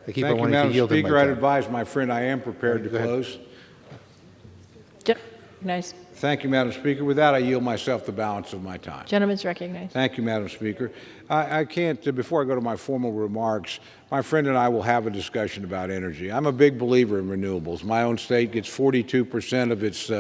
I keep Thank you, on wanting to Madam yield him my Speaker. I'd time. advise my friend I am prepared to Go ahead. close. Recognized. Thank you, Madam Speaker. With that, I yield myself the balance of my time. Gentleman's recognized. Thank you, Madam Speaker. I can't, before I go to my formal remarks, my friend and I will have a discussion about energy. I'm a big believer in renewables. My own state gets 42% of its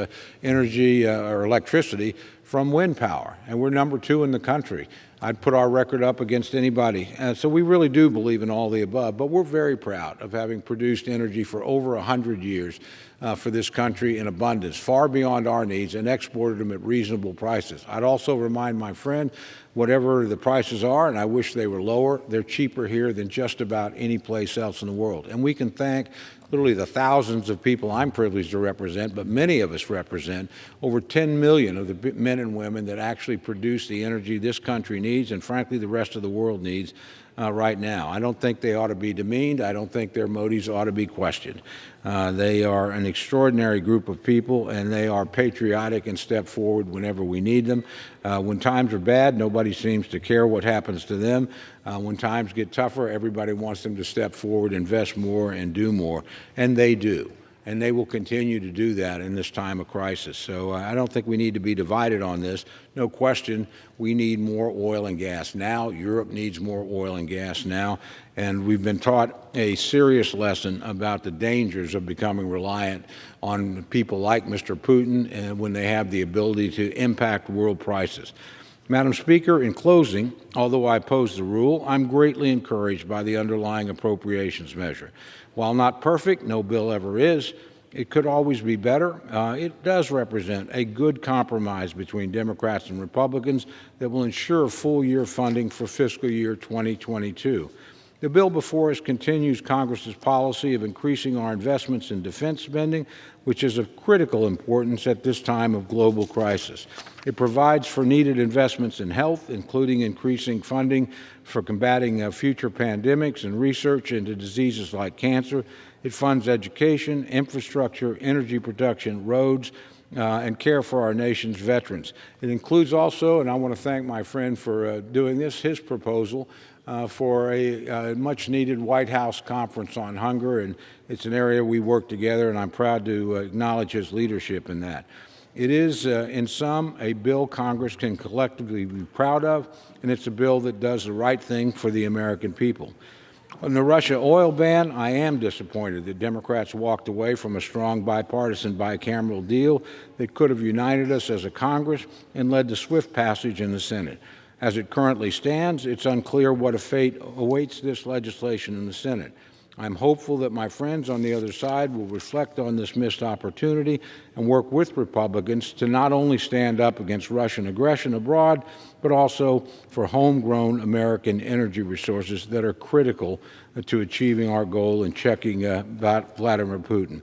energy or electricity from wind power, and we're number 2 in the country. I'd put our record up against anybody. So we really do believe in all the above, but we're very proud of having produced energy for over 100 years for this country in abundance, far beyond our needs, and exported them at reasonable prices. I'd also remind my friend, whatever the prices are, and I wish they were lower, they're cheaper here than just about any place else in the world. And we can thank literally the thousands of people I'm privileged to represent, but many of us represent over 10 million of the men and women that actually produce the energy this country needs and, frankly, the rest of the world needs right now. I don't think they ought to be demeaned. I don't think their motives ought to be questioned. They are an extraordinary group of people, and they are patriotic and step forward whenever we need them. When times are bad, nobody seems to care what happens to them. When times get tougher, everybody wants them to step forward, invest more, and do more, and they do. And they will continue to do that in this time of crisis. So I don't think we need to be divided on this. No question, we need more oil and gas now. Europe needs more oil and gas now. And we've been taught a serious lesson about the dangers of becoming reliant on people like Mr. Putin and when they have the ability to impact world prices. Madam Speaker, in closing, although I oppose the rule, I'm greatly encouraged by the underlying appropriations measure. While not perfect, no bill ever is, it could always be better. It does represent a good compromise between Democrats and Republicans that will ensure full-year funding for fiscal year 2022. The bill before us continues Congress's policy of increasing our investments in defense spending, which is of critical importance at this time of global crisis. It provides for needed investments in health, including increasing funding for combating future pandemics and research into diseases like cancer. It funds education, infrastructure, energy production, roads, and care for our nation's veterans. It includes also, and I want to thank my friend for doing this, his proposal for a much-needed White House conference on hunger, and it's an area we work together, and I'm proud to acknowledge his leadership in that. It is, in sum, a bill Congress can collectively be proud of, and it's a bill that does the right thing for the American people. On the Russia oil ban, I am disappointed that Democrats walked away from a strong bipartisan bicameral deal that could have united us as a Congress and led to swift passage in the Senate. As it currently stands, it's unclear what a fate awaits this legislation in the Senate. I'm hopeful that my friends on the other side will reflect on this missed opportunity and work with Republicans to not only stand up against Russian aggression abroad, but also for homegrown American energy resources that are critical to achieving our goal in checking Vladimir Putin.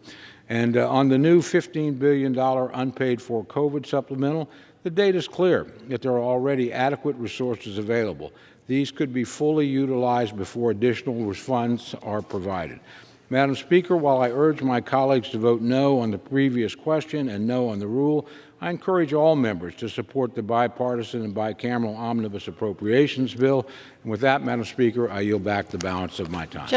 And on the new $15 billion unpaid-for COVID supplemental, the data is clear that there are already adequate resources available. These could be fully utilized before additional funds are provided. Madam Speaker, while I urge my colleagues to vote no on the previous question and no on the rule, I encourage all members to support the bipartisan and bicameral omnibus appropriations bill. And with that, Madam Speaker, I yield back the balance of my time.